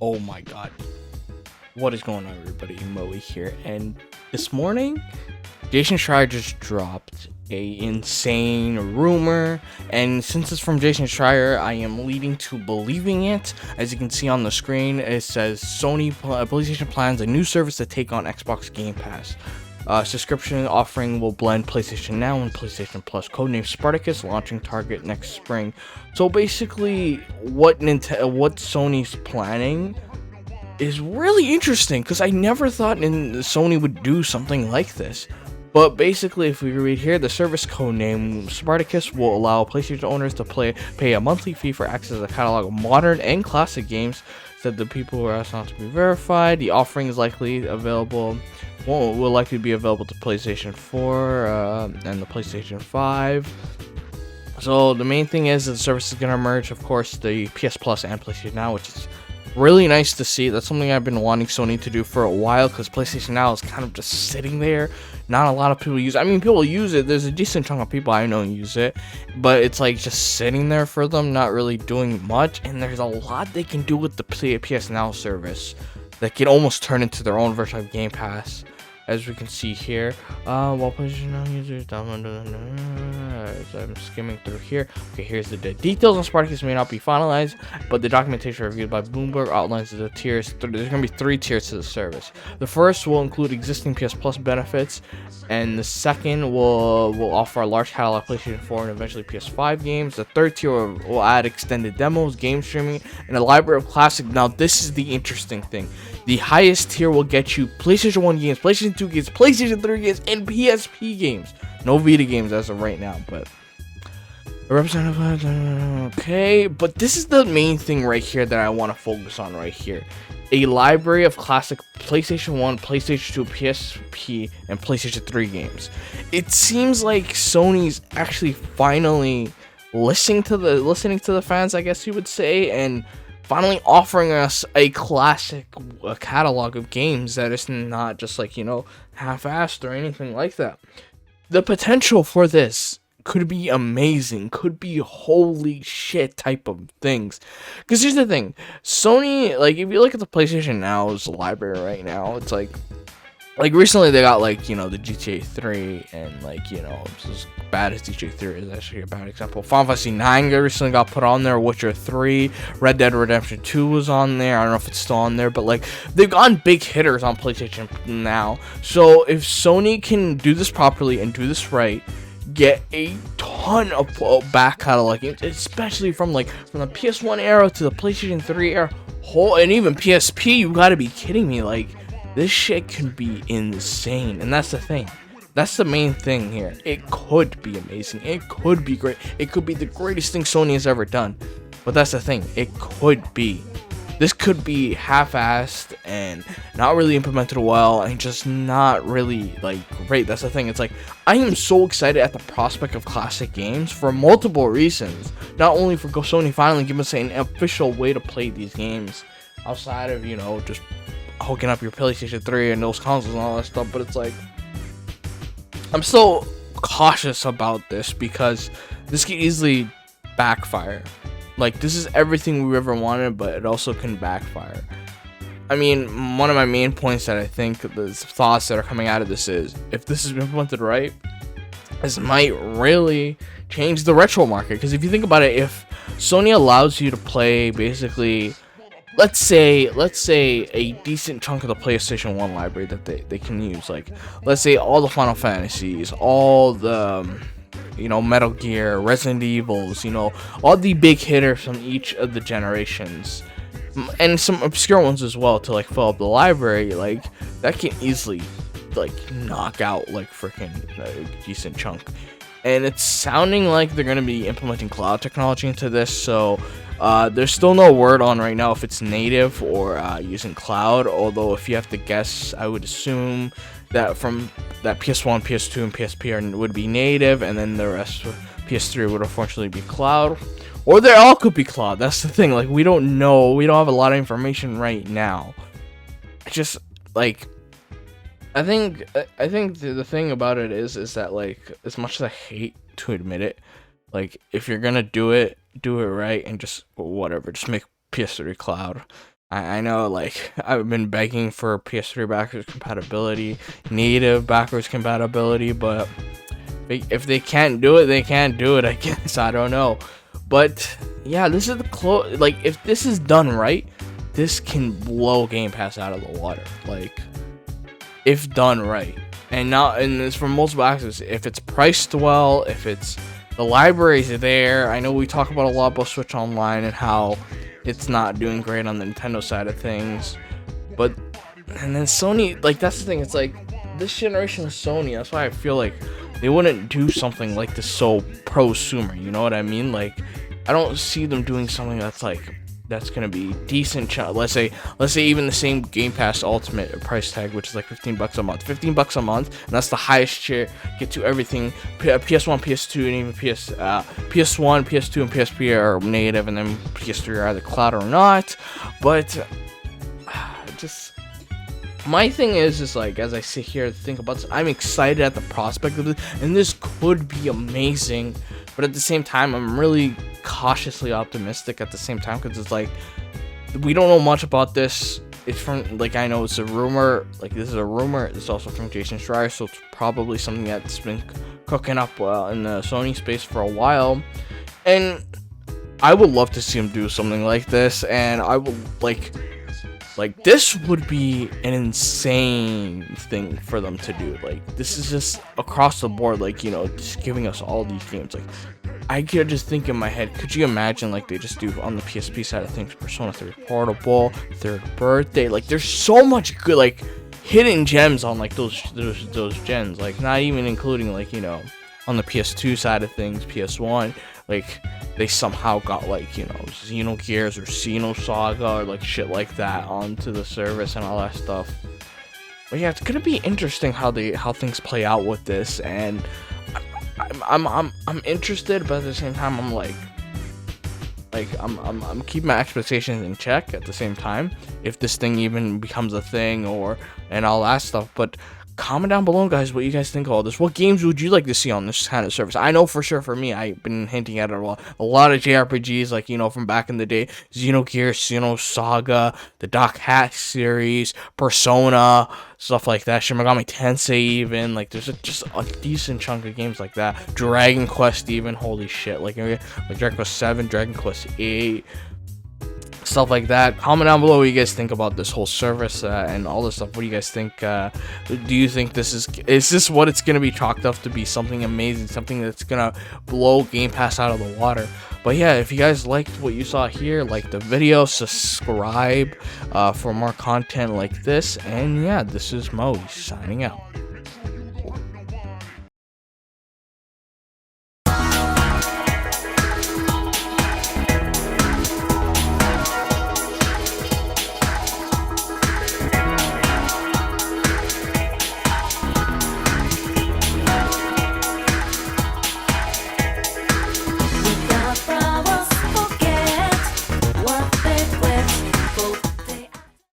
Oh my god. What is going on, everybody? Moawe here, and this morning Jason Schreier just dropped a insane rumor, and since it's from Jason Schreier, I am leading to believing it. As you can see on the screen, it says PlayStation plans a new service to take on Xbox Game Pass. Subscription offering will blend PlayStation Now and PlayStation Plus, codenamed Spartacus, launching Target next spring. So basically, what Sony's planning is really interesting, because I never thought Sony would do something like this. But basically, if we read here, the service codename Spartacus will allow PlayStation owners to pay a monthly fee for access to a catalog of modern and classic games. Said the people who are asked not to be verified. The offering is likely available. Will likely be available to PlayStation 4 and the PlayStation 5. So the main thing is that the service is going to merge, of course, the PS Plus and PlayStation Now, which is really nice to see. That's something I've been wanting Sony to do for a while, because PlayStation Now is kind of just sitting there. Not a lot of people use it. I mean, people use it. There's a decent chunk of people I know use it, but it's like just sitting there for them, not really doing much. And there's a lot they can do with the PS Now service that can almost turn into their own version of Game Pass, as we can see here. While PlayStation Now users download, so I'm skimming through here. Okay, here's the details on Spartacus may not be finalized, but the documentation reviewed by Bloomberg outlines the tiers. There's going to be 3 tiers to the service. The first will include existing PS Plus benefits, and the second will offer a large catalog of PlayStation 4 and eventually PS5 games. The third tier will add extended demos, game streaming, and a library of classic. Now, this is the interesting thing. The highest tier will get you PlayStation 1 games, PlayStation 2 games, PlayStation 3 games, and PSP games. No Vita games as of right now, but okay. But this is the main thing right here that I want to focus on right here. A library of classic PlayStation 1, PlayStation 2, PSP, and PlayStation 3 games. It seems like Sony's actually finally listening to the fans, I guess you would say, and finally offering us a classic catalog of games that is not just like, half-assed or anything like that. The potential for this could be amazing, could be holy shit type of things. Because here's the thing, Sony, like, if you look at the PlayStation Now's library right now, it's like recently they got the GTA 3, and it's as bad as GTA 3 is actually a bad example. Final Fantasy 9 recently got put on there. Witcher 3, Red Dead Redemption 2 was on there. I don't know if it's still on there, but they've gotten big hitters on PlayStation Now. So if Sony can do this properly and do this right, get a ton of back catalog games, especially from the PS1 era to the PlayStation 3 era, and even PSP, you gotta be kidding me. This shit can be insane, and that's the thing. That's the main thing here. It could be amazing. It could be great. It could be the greatest thing Sony has ever done. But that's the thing. It could be. This could be half-assed and not really implemented well and just not really great. That's the thing. It's I am so excited at the prospect of classic games for multiple reasons. Not only for Sony finally giving us an official way to play these games outside of just hooking up your PlayStation 3 and those consoles and all that stuff, but it's I'm so cautious about this because this can easily backfire. This is everything we've ever wanted, but it also can backfire. I mean, one of my main points that I think the thoughts that are coming out of this is, if this is implemented right, this might really change the retro market. Because if you think about it, if Sony allows you to play basically, let's say a decent chunk of the PlayStation 1 library that they can use, let's say all the Final Fantasies, all the Metal Gear, Resident Evils, all the big hitters from each of the generations, and some obscure ones as well to fill up the library, that can easily knock out freaking a decent chunk. And it's sounding like they're going to be implementing cloud technology into this, so there's still no word on right now if it's native or using cloud, although if you have to guess, I would assume that from that PS1, PS2, and PSP would be native, and then the rest of PS3 would unfortunately be cloud, or they all could be cloud. That's the thing, we don't know, we don't have a lot of information right now. Just I think the thing about it is that as much as I hate to admit it, if you're gonna do it right and just whatever, just make PS3 cloud. I know, like, I've been begging for PS3 backwards compatibility, native backwards compatibility, but if they can't do it, they can't do it, I guess. I don't know. But yeah, this is the like, if this is done right, this can blow Game Pass out of the water. Like, if done right. And it's for multiple access. If it's priced well, if it's the libraries are there. I know we talk about a lot about Switch Online and how it's not doing great on the Nintendo side of things, but and then Sony, like, that's the thing. It's like this generation of Sony. That's why I feel like they wouldn't do something like this so prosumer. You know what I mean? Like, I don't see them doing something that's gonna be decent. Let's say even the same Game Pass Ultimate price tag, which is like $15 a month. $15 a month, and that's the highest tier. Get to everything. PS1, PS2, and even PS1, PS2, and PSP are native, and then PS3 are either cloud or not. But just my thing is like, as I sit here and think about this, I'm excited at the prospect of this, and this could be amazing. But at the same time, I'm really cautiously optimistic at the same time, because it's like, we don't know much about this. It's from, like, I know it's a rumor, like, this is a rumor. It's also from Jason Schreier, so it's probably something that's been cooking up in the Sony space for a while. And I would love to see him do something like this, and I would like this would be an insane thing for them to do. Like, this is just across the board, like, you know, just giving us all these games. Like, I could just think in my head, could you imagine, like, they just do on the PSP side of things, Persona 3 Portable, Third Birthday. Like, there's so much good, like, hidden gems on, like, those gens. Like, not even including, like, you know, on the PS2 side of things, PS1, like, they somehow got, like, you know, Xenogears or Xenosaga or, like, shit like that onto the service and all that stuff. But yeah, it's gonna be interesting how things play out with this, and I'm interested, but at the same time, I'm keeping my expectations in check at the same time, if this thing even becomes a thing and all that stuff. But comment down below, guys, what you guys think of all this. What games would you like to see on this kind of service? I know for sure for me, I've been hinting at it a lot of JRPGs, like, you know, from back in the day, Xenogears, Xenosaga, the Doc Hat series, Persona, stuff like that, Shin Megami Tensei even, like, there's just a decent chunk of games like that. Dragon Quest even, holy shit, like Dragon Quest 7, Dragon Quest 8, stuff like that. Comment down below what you guys think about this whole service and all this stuff. What do you guys think? Do you think is this what it's gonna be chalked up to be? Something amazing, something that's gonna blow Game Pass out of the water? But yeah, if you guys liked what you saw here, like the video, subscribe for more content like this. And yeah, this is Moawe signing out.